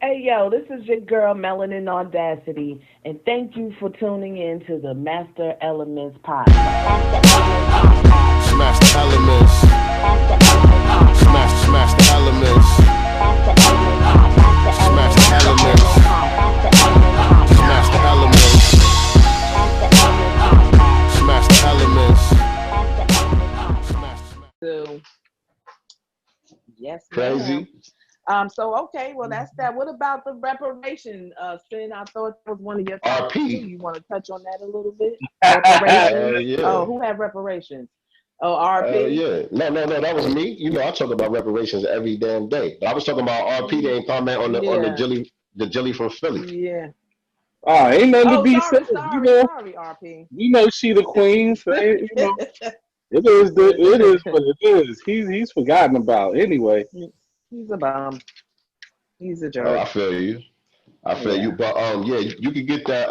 Hey, yo, this is your girl, Melanin Audacity, and thank you for tuning in to the Master Elements Podcast. Smash the elements. Smash the elements. Smash the elements. Smash the elements. Smash the elements. So, yes, Crazy. ma'am. So okay, well that's that. What about the reparation? Sin, I thought that was one of your topics too. RP. You want to touch on that a little bit? Reparations. Yeah. Oh, who had reparations? Oh, RP. Yeah. No. That was me. You know, I talk about reparations every damn day. But I was talking about RP. They ain't comment on the jelly from Philly. Yeah. Oh, ain't nothing to Oh, be sorry, said. sorry, RP. She the queen. So it is what it is. He's forgotten about anyway. He's a bum. He's a jerk. Oh, I feel you. But yeah, you could get that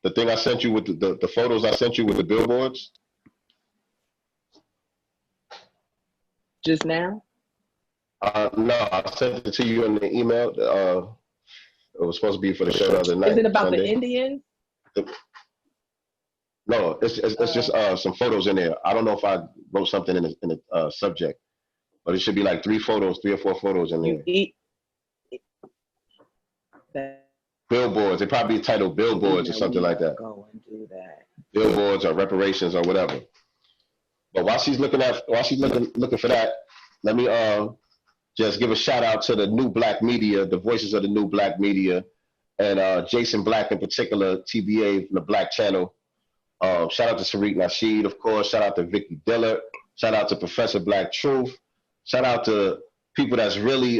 the thing I sent you with the photos I sent you with the billboards. Just now? No, I sent it to you in the email. It was supposed to be for the show the other night. Is it about Sunday. the Indians? No, it's just some photos in there. I don't know if I wrote something in the subject, but it should be like 3 or 4 photos in there. Billboards. It probably titled billboards or something like that. Go and do that. Billboards or reparations or whatever. But while she's looking for that, let me just give a shout out to the new black media, the voices of the new black media, and Jason Black in particular, TBA from the Black Channel. Shout out to Sariq Nasheed, of course. Shout out to Vicky Dillard. Shout out to Professor Black Truth. Shout out to people that's really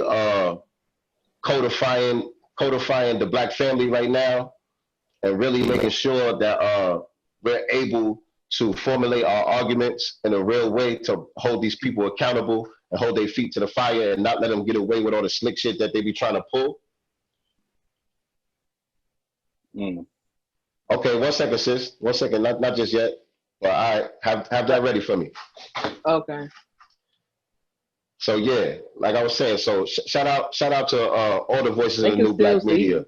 codifying the black family right now, and really making sure that we're able to formulate our arguments in a real way to hold these people accountable and hold their feet to the fire and not let them get away with all the slick shit that they be trying to pull. Okay, 1 second, sis. 1 second, not just yet. But I have that ready for me. Okay. So yeah, like I was saying, so shout out to all the voices of the new black media.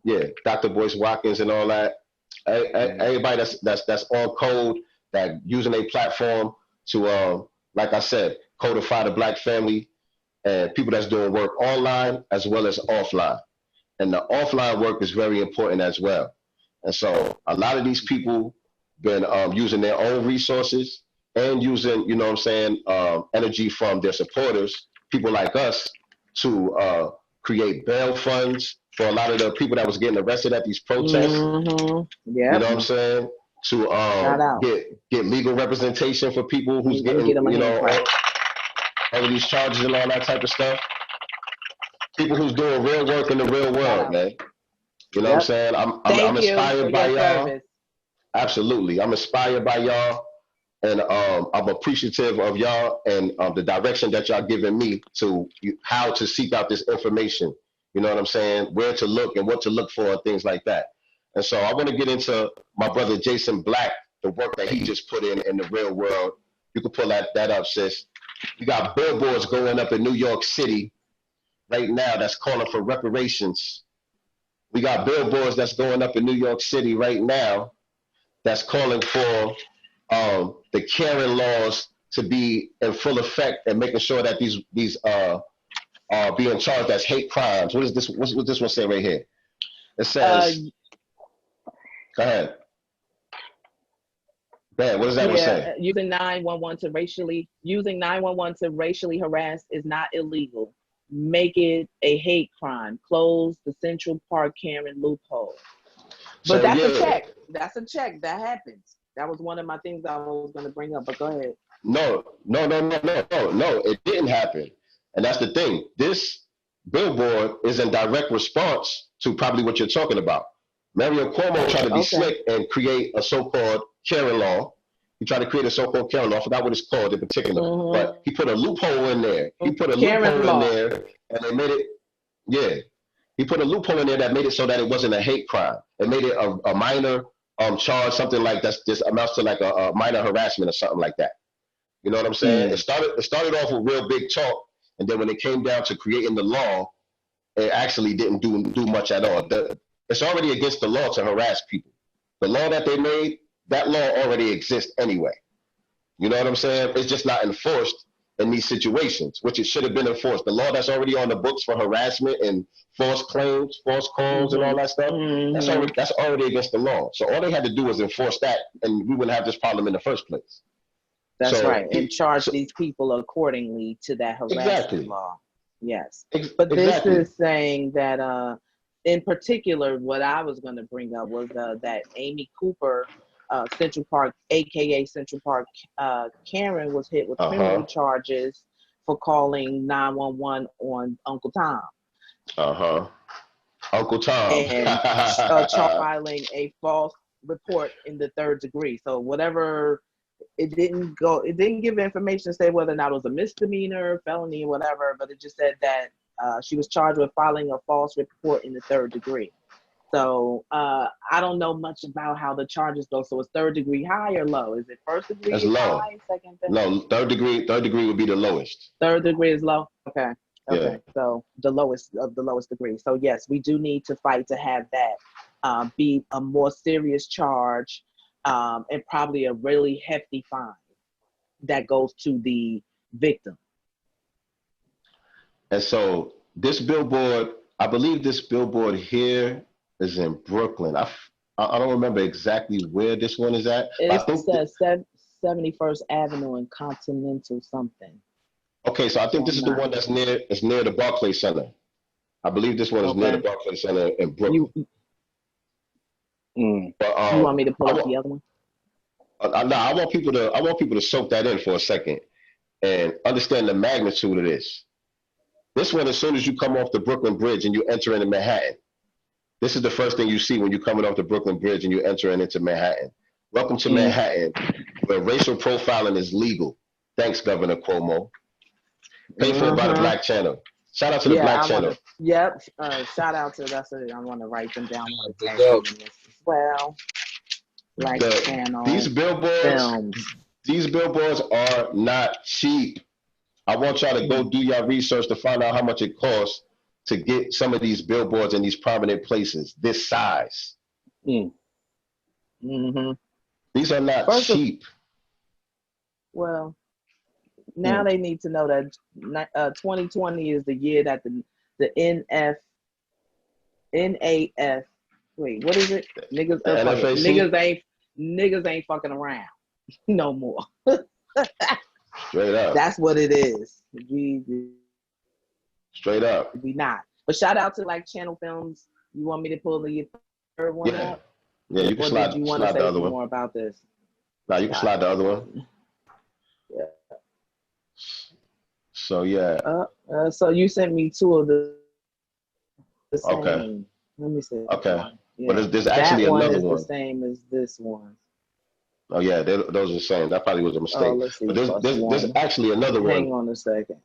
Yeah, Dr. Boyce Watkins and all that. Everybody that's on code, that using a platform to like I said, codify the black family, and people that's doing work online as well as offline. And the offline work is very important as well. And so a lot of these people been using their own resources and using, you know what I'm saying, energy from their supporters, people like us, to create bail funds for a lot of the people that was getting arrested at these protests. Mm-hmm. Yeah. You know what I'm saying? To get legal representation for people who's getting, you know, all of these charges and all that type of stuff. People who's doing real work in the real world, man. You know what I'm saying? I'm inspired by y'all. Service. Absolutely. I'm inspired by y'all. And I'm appreciative of y'all and the direction that y'all giving me to how to seek out this information. You know what I'm saying? Where to look and what to look for and things like that. And so I want to get into my brother Jason Black, the work that he just put in the real world. You can pull that up, sis. You got billboards going up in New York City right now that's calling for reparations. We got billboards that's going up in New York City right now that's calling for the Karen laws to be in full effect and making sure that these are being charged as hate crimes. What is this? What's this one say right here? It says, go ahead. Man, what does that one say? Using 911 to racially harass is not illegal. Make it a hate crime. Close the Central Park Karen loophole. But that's a check. That's a check. That happens. That was one of my things I was going to bring up, but go ahead. No. It didn't happen. And that's the thing. This billboard is in direct response to probably what you're talking about. Mario Cuomo tried to be slick and create a so-called Karen law. He tried to create a so-called Karen law. I forgot what it's called in particular. But he put a loophole in there. And they made it, he put a loophole in there that made it so that it wasn't a hate crime. It made it a minor charge, something like that's just amounts to like a minor harassment or something like that. You know what I'm saying? It started off with real big talk, and then when it came down to creating the law, it actually didn't do much at all. It's already against the law to harass people. The law that they made, that law already exists anyway. You know what I'm saying? It's just not enforced in these situations, which it should have been enforced. The law that's already on the books for harassment and false claims, false calls, and all that stuff, that's already against the law. So all they had to do was enforce that, and we wouldn't have this problem in the first place. That's right, and charge these people accordingly to that harassment law. Yes, but this is saying that, in particular, what I was going to bring up was that Amy Cooper, Central Park, aka Central Park Karen, was hit with criminal charges for calling 911 on Uncle Tom. Uncle Tom. And filing a false report in the 3rd degree. So whatever, it didn't give information to say whether or not it was a misdemeanor, felony, whatever, but it just said that she was charged with filing a false report in the 3rd degree. So I don't know much about how the charges go. So it's 3rd degree high or low? Is it 1st degree? That's low. High, 2nd degree? No, 3rd degree would be the lowest. 3rd degree is low? Okay. Yeah. So the lowest of the lowest degree. So yes, we do need to fight to have that be a more serious charge, and probably a really hefty fine that goes to the victim. And so this billboard, I believe this billboard here is in Brooklyn. I don't remember exactly where this one is at. It says 71st Avenue and Continental something. Okay, so I think this is the one that's near the Barclays Center. I believe this one is near the Barclays Center in Brooklyn. But, you want me to pull up the other one? No, I want people to soak that in for a second and understand the magnitude of this. This one, as soon as you come off the Brooklyn Bridge and you enter into Manhattan, this is the first thing you see when you're coming off the Brooklyn Bridge and you're entering into Manhattan. Welcome to Manhattan, where racial profiling is legal. Thanks, Governor Cuomo. Paid for by the Black Channel. Shout out to the Black Channel. Shout out to I want to write them down on the as well. Black Channel. These billboards are not cheap. I want y'all to go do your research to find out how much it costs to get some of these billboards in these prominent places this size. These are not cheap. Well, now they need to know that 2020 is the year that the NAF. Wait, what is it? Niggas ain't fucking around no more. Straight up. That's what it is. Straight up. We not. But shout out to like Channel Films. You want me to pull the 3rd one up? Yeah, you can slide the other one. More about this? No, you can slide the other one. Yeah. So yeah. So you sent me 2 of the same. Okay. Let me see. Okay. Yeah. But there's actually another one. The same as this one. Oh yeah, those are the same. That probably was a mistake. Let's see, but there's actually another one. Hang on a second.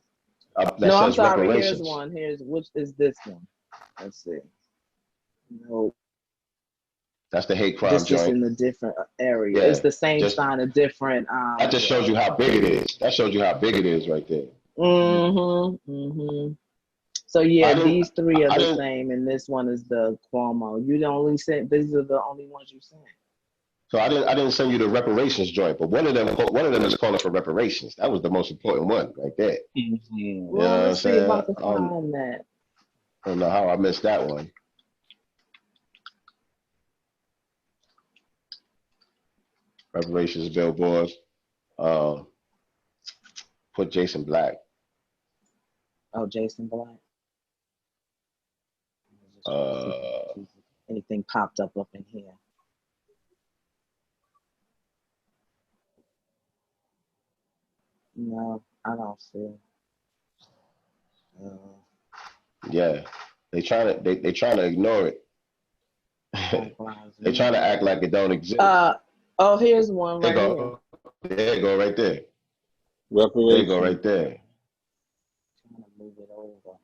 No, I'm sorry. Here's one. Which is this one? Let's see. No. That's the hate crime joint. This is in a different area. Yeah, it's the same sign, a different. That just shows you how big it is. That shows you how big it is right there. So yeah, these 3 are the same, and this one is the Cuomo. You only sent. These are the only ones you sent. So I didn't send you the reparations joint, but one of them is calling for reparations. That was the most important one right there. Well, let's see about the find that. I don't know how I missed that one. Reparations billboards. Put Jason Black. Oh, Jason Black. Anything popped up in here? No, I don't see it. Yeah, they trying to ignore it. They trying to act like it don't exist. Here's one right here. There you go, right there. Reparations. There you go, right there. I'm gonna move it over.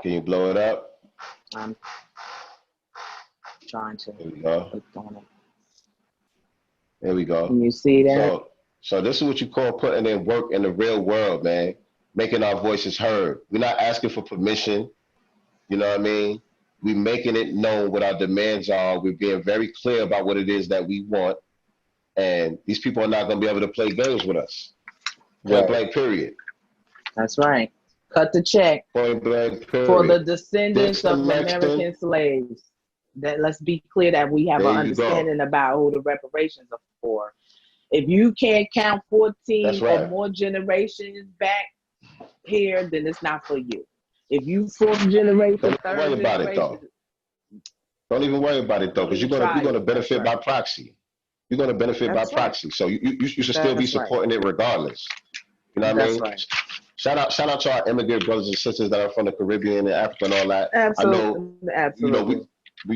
Can you blow it up? I'm trying to. There we go. Click on it. There we go. Can you see that? So this is what you call putting in work in the real world, man. Making our voices heard. We're not asking for permission. You know what I mean? We making it known what our demands are. We're being very clear about what it is that we want. And these people are not going to be able to play games with us. Point blank, period. That's right. Cut the check. Point blank, period. For the descendants of American slaves. That let's be clear that we have an understanding about who the reparations are for. If you can't count 14 or more generations back here, then it's not for you. If you fourth generation, third generation, don't even worry about it though, because you're going to benefit by proxy. You're going to benefit by proxy, so you should still be supporting it regardless. You know what I mean? Right. Shout out to our immigrant brothers and sisters that are from the Caribbean and Africa and all that. Absolutely. Absolutely. We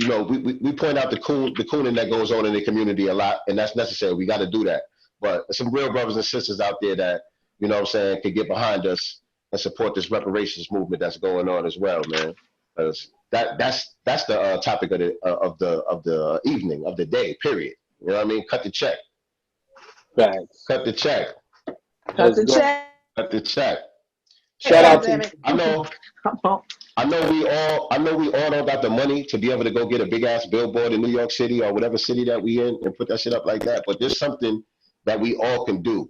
point out the cooning that goes on in the community a lot, and that's necessary. We got to do that. But there's some real brothers and sisters out there that, you know what I'm saying, can get behind us and support this reparations movement that's going on as well, man. Because that's the topic of the evening, of the day, period. You know what I mean? Cut the check. Thanks. Cut the check. Cut the check. Cut the check. Shout out to I know we all don't got the money to be able to go get a big ass billboard in New York City or whatever city that we in and put that shit up like that. But there's something that we all can do.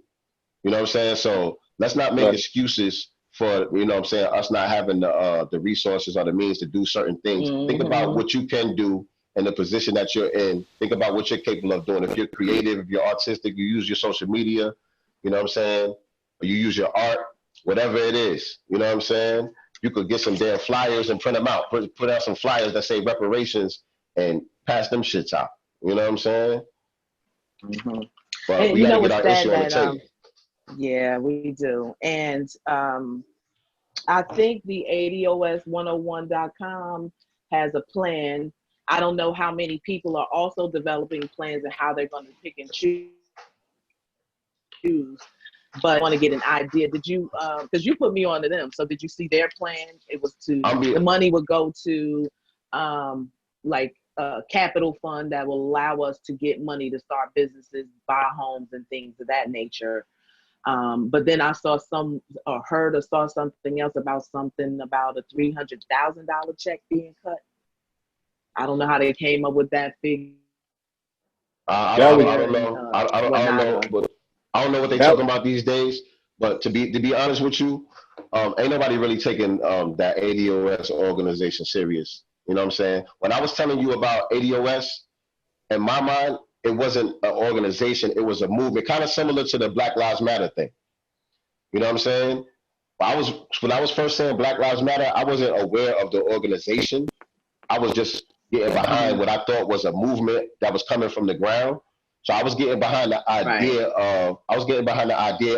You know what I'm saying? So let's not make excuses for, you know what I'm saying, us not having the resources or the means to do certain things. Think about what you can do in the position that you're in. Think about what you're capable of doing. If you're creative, if you're artistic, you use your social media, you know what I'm saying? Or you use your art, whatever it is, you know what I'm saying? You could get some damn flyers and print them out. Put out some flyers that say reparations and pass them shits out. You know what I'm saying? But and we got to get our issue on the table. Yeah, we do. And I think the ADOS101.com has a plan. I don't know how many people are also developing plans and how they're going to pick and choose. But I want to get an idea. Did you, because you put me on to them, so did you see their plan? It was the money would go to like a capital fund that will allow us to get money to start businesses, buy homes and things of that nature. But then I saw something else about a $300,000 check being cut. I don't know how they came up with that figure. I don't know. I don't know. But I don't know what they're talking about these days. But to be honest with you, ain't nobody really taking that ADOS organization serious. You know what I'm saying? When I was telling you about ADOS, in my mind, it wasn't an organization. It was a movement, kind of similar to the Black Lives Matter thing. You know what I'm saying? When I was first saying Black Lives Matter, I wasn't aware of the organization. I was just getting behind what I thought was a movement that was coming from the ground. So I was getting behind the idea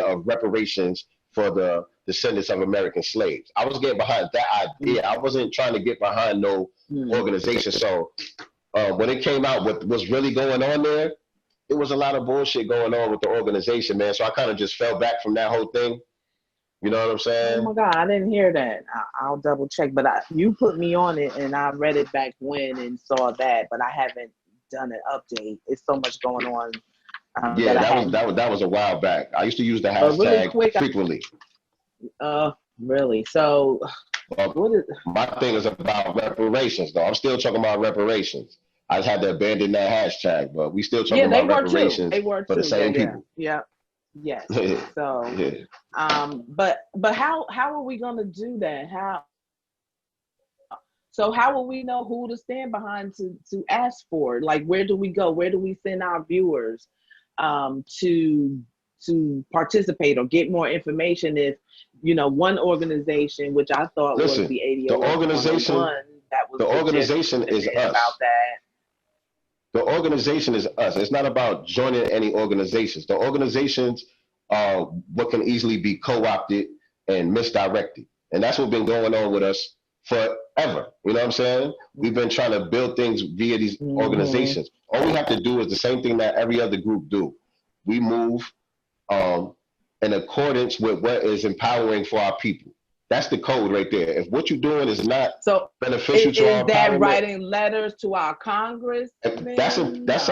of reparations for the descendants of American slaves. I was getting behind that idea. I wasn't trying to get behind no organization. So when it came out, what was really going on there, it was a lot of bullshit going on with the organization, man. So I kind of just fell back from that whole thing. You know what I'm saying? Oh my God, I didn't hear that. I'll double check. But you put me on it, and I read it back when and saw that, but I haven't done an update. It's so much going on. That was a while back. I used to use the hashtag frequently. Really? So, my thing is about reparations, though. I'm still talking about reparations. I just had to abandon that hashtag, but we still talking about reparations for the same people. Yeah. Yes. So, but how are we gonna do that? How will we know who to stand behind to ask for? Like, where do we go? Where do we send our viewers to participate or get more information? If one organization, which I thought was the ADOS, the organization is us. About that. The organization is us. It's not about joining any organizations. The organizations are what can easily be co-opted and misdirected. And that's what's been going on with us forever. You know what I'm saying? We've been trying to build things via these organizations. All we have to do is the same thing that every other group do. We move in accordance with what is empowering for our people. That's the code right there. If what you're doing is not beneficial to our empowerment, is that writing letters to our Congress? That's something that's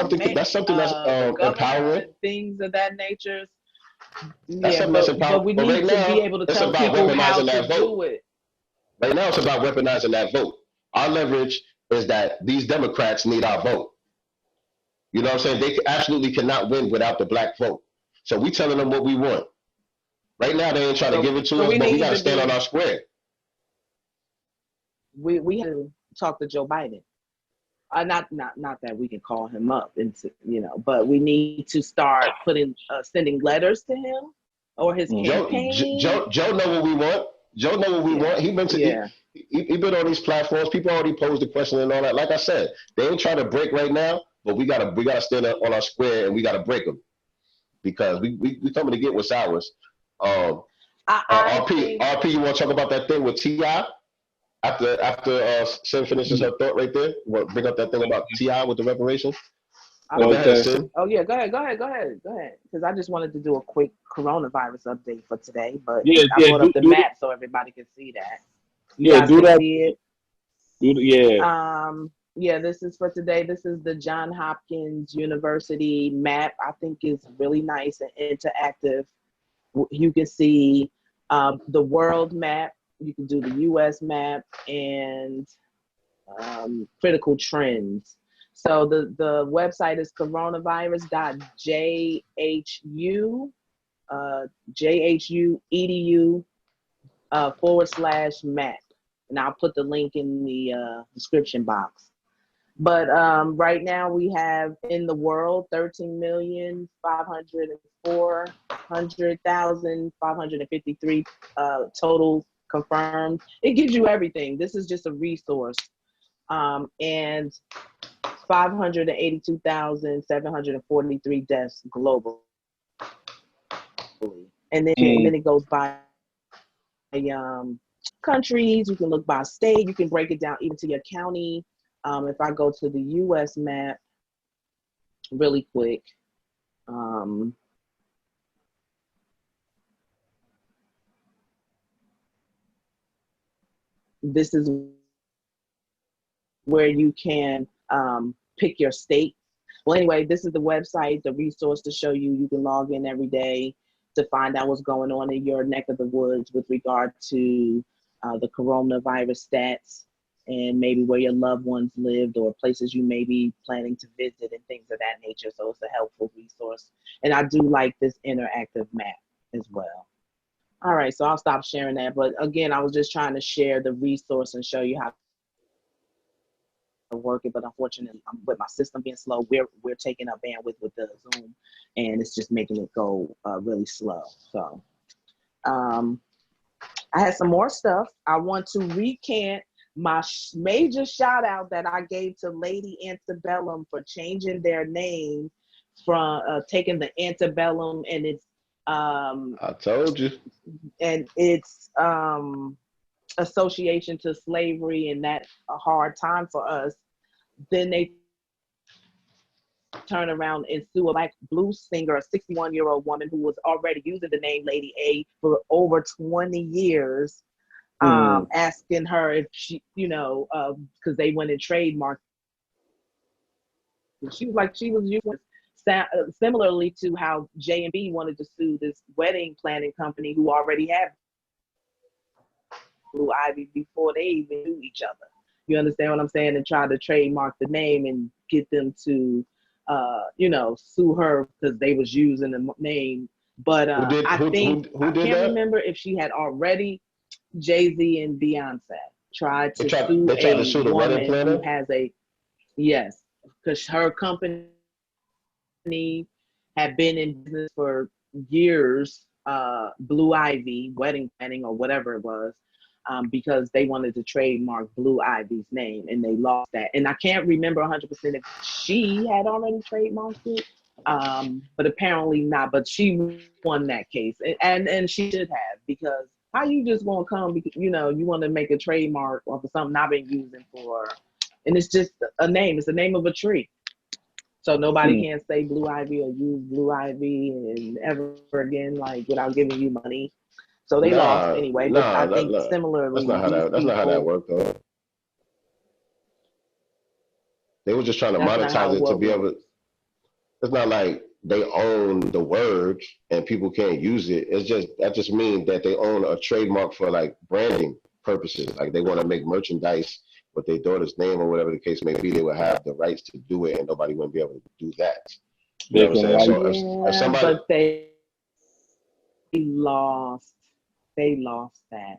empowering. Things of that nature. That's something that's empowering. But we need to be able to tell people how to do it. Right now, it's about weaponizing that vote. Our leverage is that these Democrats need our vote. You know what I'm saying? They absolutely cannot win without the black vote. So we telling them what we want. Right now, they ain't trying to give it to us, but we got to stand on our square. We have to talk to Joe Biden. Not that we can call him up, but we need to start sending letters to him or his campaign. Joe know what we want. Joe know what we want. He mentioned he been on these platforms. People already posed the question and all that. Like I said, they ain't trying to break right now, but we gotta stand on our square and we gotta break them because we coming to get what's ours. RP, you want to talk about that thing with T.I.? After Sim finishes her thought right there, what bring up that thing about T.I. with the reparations? Go ahead. Oh yeah, go ahead. Because I just wanted to do a quick coronavirus update for today, but I brought up the map so everybody can see that. You guys can see it. Yeah, this is for today. This is the Johns Hopkins University map. I think it's really nice and interactive. You can see the world map. You can do the U.S. map and critical trends. So the website is coronavirus.jhu.edu/map. And I'll put the link in the description box. But right now we have in the world 13,504,553 total confirmed. It gives you everything. This is just a resource. And 582,743 deaths globally. And then it goes by countries. You can look by state. You can break it down even to your county. If I go to the U.S. map really quick, this is where you can pick your state. Well, anyway, this is the website, the resource to show you. You can log in every day to find out what's going on in your neck of the woods with regard to the coronavirus stats and maybe where your loved ones lived or places you may be planning to visit and things of that nature. So it's a helpful resource. And I do like this interactive map as well. All right, so I'll stop sharing that. But again, I was just trying to share the resource and show you how to work it. But unfortunately, with my system being slow, we're taking up bandwidth with the Zoom, and it's just making it go really slow. So I had some more stuff. I want to recant my major shout out that I gave to Lady Antebellum for changing their name from taking the antebellum and its I told you. And its association to slavery and that a hard time for us. Then they turn around and sue a black blues singer, a 61-year-old woman who was already using the name Lady A for over 20 years. Asking her if she, because they went and trademarked. She was like, she was using similarly to how J&B wanted to sue this wedding planning company who already had Blue Ivy before they even knew each other. You understand what I'm saying? And try to trademark the name and get them to, sue her because they was using the name. But I can't remember if she had already. Jay-Z and Beyonce tried to sue a woman who has because her company had been in business for years, Blue Ivy, wedding planning or whatever it was, because they wanted to trademark Blue Ivy's name and they lost that. And I can't remember 100% if she had already trademarked it, but apparently not. But she won that case, and she should have, because how you just gonna come because you want to make a trademark off of something I've been using for, and it's just a name. It's the name of a tree, so nobody can say Blue Ivy or use Blue Ivy and ever again, like without giving you money. So they lost anyway. But I think similarly, that's not how that worked though. They were just trying to monetize it to be able. It's not like they own the word and people can't use it. That just means that they own a trademark for like branding purposes. Like they want to make merchandise with their daughter's name or whatever the case may be, they would have the rights to do it, and nobody wouldn't be able to do that. You know what I'm saying? So if somebody, but they lost that.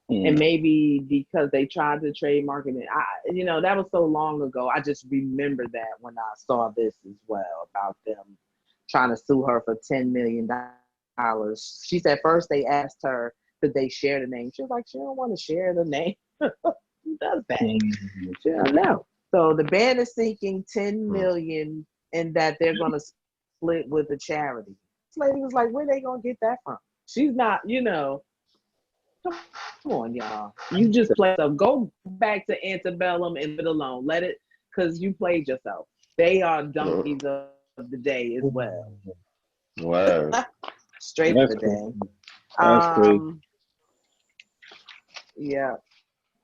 And maybe because they tried to trademark it, that was so long ago. I just remember that when I saw this as well about them trying to sue her for $10 million. She said first they asked her, could they share the name? She was like, she don't want to share the name. Who does that? She don't know. So the band is seeking $10 million, and that they're going to split with the charity. This lady was like, where they going to get that from? She's not, Come on, y'all. You just play. So go back to Antebellum and leave it alone. Let it, because you played yourself. They are donkeys of the day as well. Wow. Straight of the day. That's crazy. Yeah.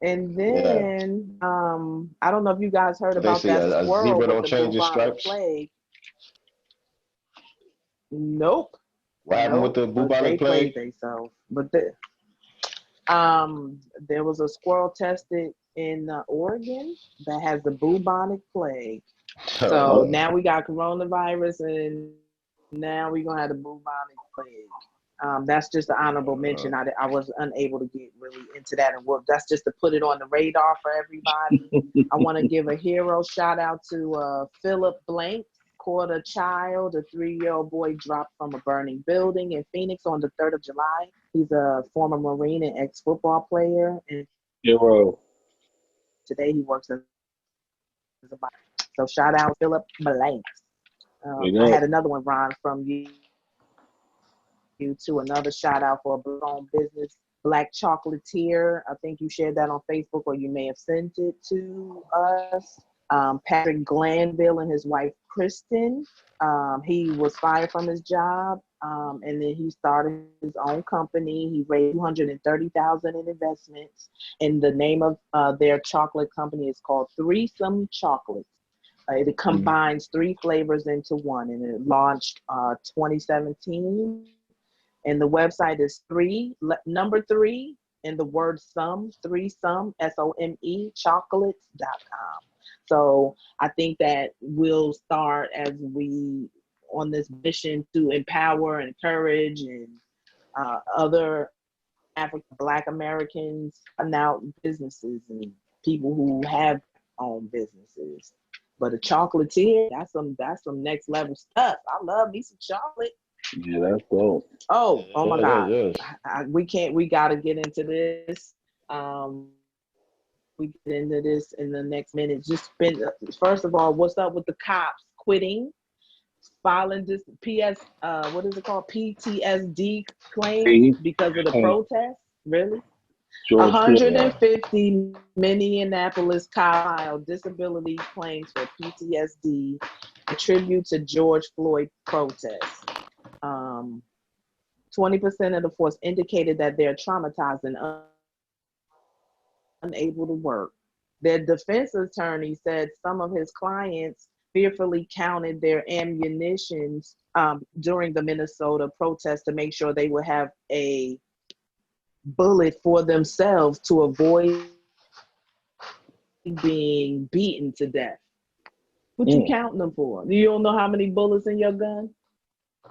And then I don't know if you guys heard about that a squirrel zebra with don't the change his bubonic stripes? plague. Nope. What happened with the bubonic plague? They played themselves. But there was a squirrel tested in Oregon that has the bubonic plague. So now we got coronavirus, and now we're gonna have the bubonic plague. That's just an honorable mention. I was unable to get really into that, and that's just to put it on the radar for everybody. I want to give a hero shout out to Philip Blank. Caught a child, a 3-year-old boy, dropped from a burning building in Phoenix on the 3rd of July. He's a former Marine and ex-football player. And hero. Today he works as a bike. So shout out Philip Blanks. I had another one, Ron, from you to another shout out for a black-owned business, Black Chocolatier. I think you shared that on Facebook, or you may have sent it to us. Patrick Glanville and his wife, Kristen. He was fired from his job, and then he started his own company. He raised $230,000 in investments, and the name of their chocolate company is called Threesome Chocolates. It combines 3 flavors into one, and it launched 2017. And the website is 3, and the word threesome, SOME, chocolates.com. So I think that we'll start as we on this mission to empower and encourage and other Black Americans out businesses and people who have own businesses. But a chocolatier, that's some next level stuff. I love me some chocolate. Yeah, that's cool. Oh my God. We gotta get into this. We get into this in the next minute. First of all, what's up with the cops quitting, filing this what is it called? PTSD claim because of the protest? Really? 150 Minneapolis cops filed disability claims for PTSD, a tribute to George Floyd protests. 20% of the force indicated that they're traumatized and unable to work. Their defense attorney said some of his clients fearfully counted their ammunitions during the Minnesota protest to make sure they would have a bullet for themselves to avoid being beaten to death. What you counting them for? You don't know how many bullets in your gun?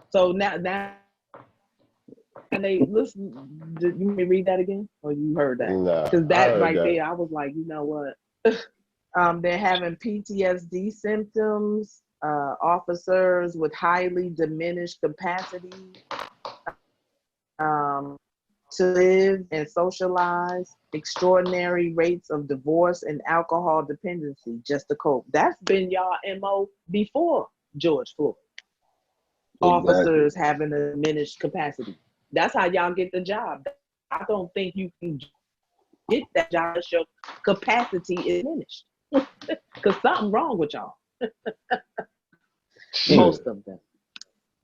So now and they listen. Did you read that again, or you heard that? Because that right there, I was like, you know what? They're having PTSD symptoms. Officers with highly diminished capacity to live and socialize. Extraordinary rates of divorce and alcohol dependency just to cope. That's been y'all MO before George Floyd. Exactly. Officers having a diminished capacity. That's how y'all get the job. I don't think you can get that job unless your capacity is diminished. Because something wrong with y'all. Most of them.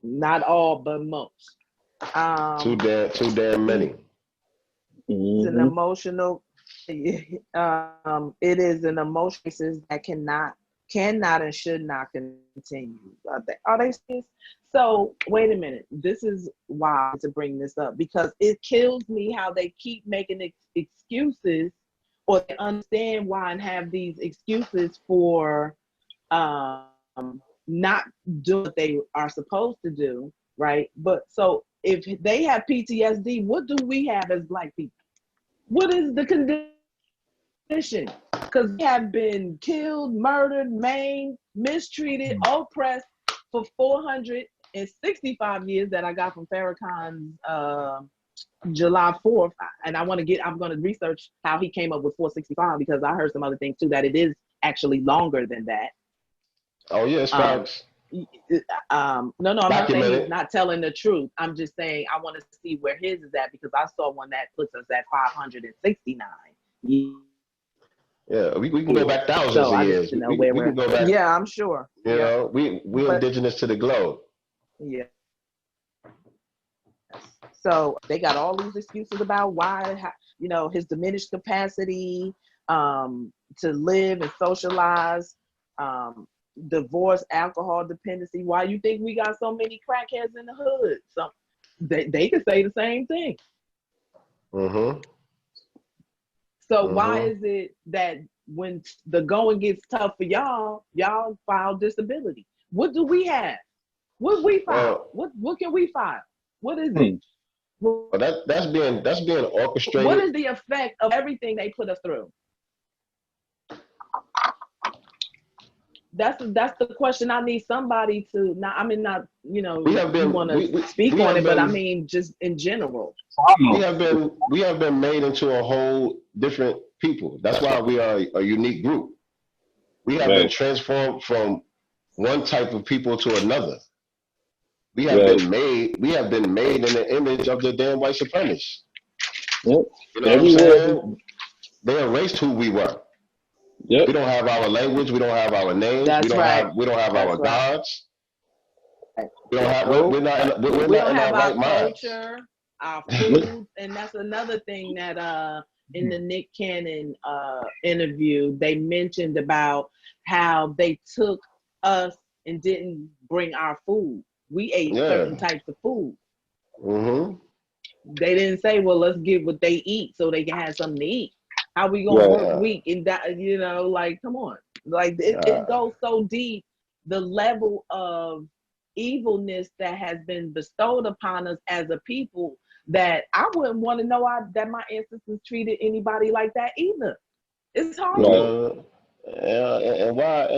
Not all, but most. Too damn many. It's an emotional, it is an emotion that cannot and should not continue. Are they serious? So wait a minute. This is wild to bring this up because it kills me how they keep making excuses or they understand why and have these excuses for not doing what they are supposed to do, right? But so if they have PTSD, what do we have as Black people? What is the condition? Because we have been killed, murdered, maimed, mistreated, oppressed for 465 years that I got from Farrakhan's July 4th. And I'm going to research how he came up with 465, because I heard some other things too, that it is actually longer than that. Oh, yeah, it's facts. No, I'm not saying he's not telling the truth. I'm just saying I want to see where his is at, because I saw one that puts us at 569. Yeah, we can go back thousands of years. We can go back. Yeah, I'm sure. You know, we're indigenous to the globe. Yeah. So they got all these excuses about why, you know, his diminished capacity to live and socialize, divorce, alcohol dependency. Why you think we got so many crackheads in the hood? So they could say the same thing. Mm-hmm. So why is it that when the going gets tough for y'all file disability? What do we have? What we file? What can we file? What is it? Well, that's being orchestrated. What is the effect of everything they put us through? That's the question. I need somebody to you want to speak on it, but I mean just in general. We have been made into a whole different people. That's why we are a unique group. We have been transformed from one type of people to another. We have been made in the image of the damn white supremacists. Yep. You know what I'm saying? They erased who we were. Yep. We don't have our language. We don't have our names. We don't have our gods. We don't have. We're not in our right minds. Culture, our food, and that's another thing that in the Nick Cannon interview they mentioned about how they took us and didn't bring our food. We ate certain types of food. Mm-hmm. They didn't say, well, let's get what they eat so they can have something to eat. How we gonna work week and that, you know, like, come on. Like it goes so deep, the level of evilness that has been bestowed upon us as a people, that I wouldn't want to know that my ancestors treated anybody like that either. It's horrible. And why?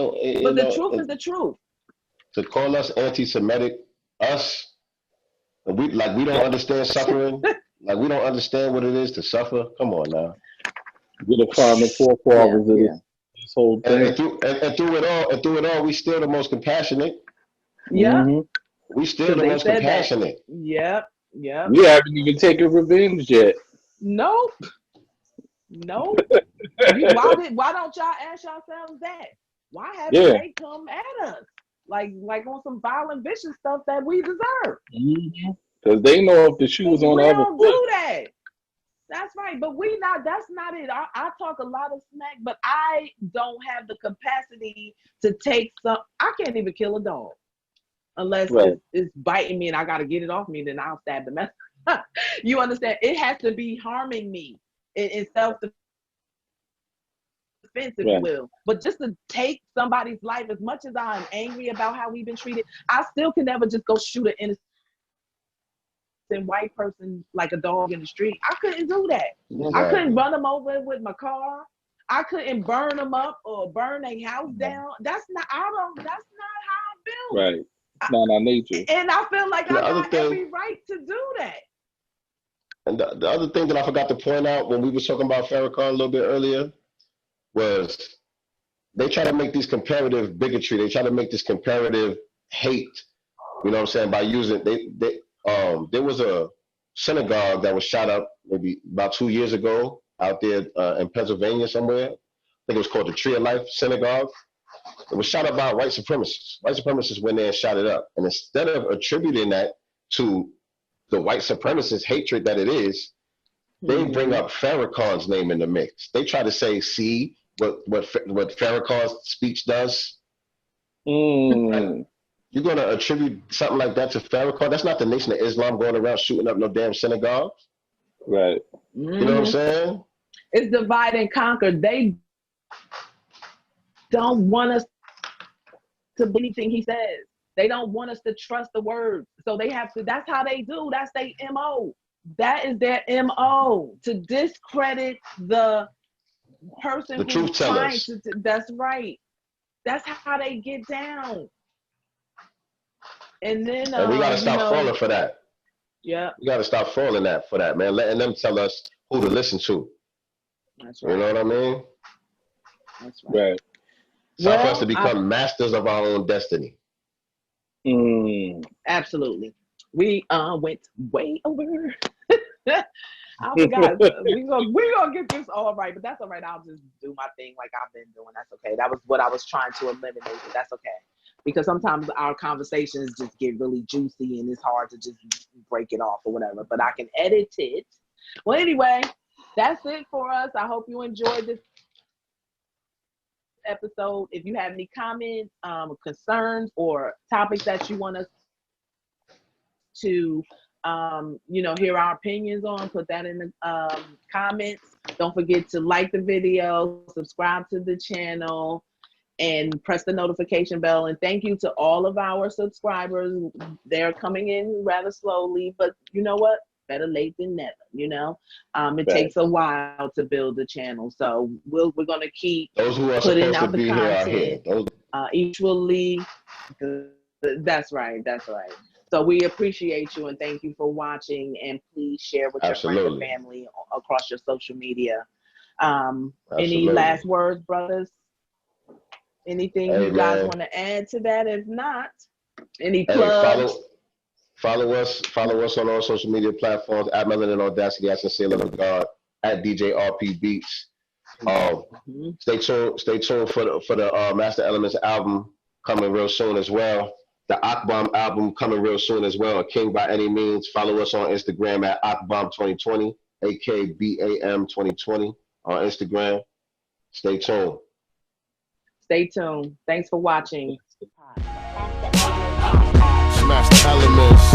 But the truth is the truth. To call us anti-Semitic, us, we don't understand suffering. Like we don't understand what it is to suffer. Come on now. We're the common forefathers of this whole thing. And through it all, we still the most compassionate. Yeah. Mm-hmm. We still the most compassionate. Yep. We haven't even taken revenge yet. Nope. Why don't y'all ask yourselves that? Why haven't they come at us like on some violent, vicious stuff that we deserve? Because they know if the shoe was on the other foot. We don't do that. That's right, but that's not it. I talk a lot of smack, but I don't have the capacity to take I can't even kill a dog unless it's biting me and I got to get it off me, then I'll stab the mess. You understand? It has to be harming me in self-defense, if you will. But just to take somebody's life, as much as I'm angry about how we've been treated, I still can never just go shoot an innocent white person like a dog in the street. I couldn't do that. I couldn't run them over with my car. I couldn't burn them up or burn their house down. That's not how I'm built. Right. It's not our nature. And I feel like I got every right to do that. And the other thing that I forgot to point out when we were talking about Farrakhan a little bit earlier was they try to make these comparative bigotry. They try to make this comparative hate. You know what I'm saying? By using there was a synagogue that was shot up maybe about 2 years ago out there in Pennsylvania somewhere. I think it was called the Tree of Life Synagogue. It was shot up by white supremacists. White supremacists went there and shot it up. And instead of attributing that to the white supremacist hatred that it is, they bring up Farrakhan's name in the mix. They try to say, see what Farrakhan's speech does. Right? You're going to attribute something like that to Farrakhan? That's not the Nation of Islam going around shooting up no damn synagogues. Right. You know what I'm saying? It's divide and conquer. They don't want us to believe anything he says. They don't want us to trust the words. So they have to, that's how they do. That's their MO. That is their MO, to discredit the person the truth tellers. That's right. That's how they get down. And then we gotta stop falling for that. Yeah. We gotta stop falling for that, man. Letting them tell us who to listen to. That's right. You know what I mean? That's right. It's time for us to become masters of our own destiny. Absolutely. We went way over. I forgot. We're gonna get this all right, but that's all right. I'll just do my thing like I've been doing. That's okay. That was what I was trying to eliminate, but that's okay. Because sometimes our conversations just get really juicy and it's hard to just break it off or whatever, but I can edit it. Well, anyway, that's it for us. I hope you enjoyed this episode. If you have any comments, concerns, or topics that you want us to hear our opinions on, put that in the comments. Don't forget to like the video, subscribe to the channel, and press the notification bell. And thank you to all of our subscribers. They're coming in rather slowly, but you know what? Better late than never, It takes a while to build the channel. So we're going to keep those who are putting supposed out to be the content. Here are here. Each will lead. That's right. That's right. So we appreciate you and thank you for watching, and please share with your friends and family across your social media. Any last words, brothers? Anything you guys want to add to that? If not, any plugs? Follow us on all social media platforms at Melanin Audacity, at Sincere Love of God, at DJ RP Beats. Stay tuned for the Master Elements album coming real soon as well. The Akbam album coming real soon as well. King by Any Means. Follow us on Instagram at Akbam2020, AKBAM 2020 on Instagram. Stay tuned. Stay tuned. Thanks for watching. Master Elements.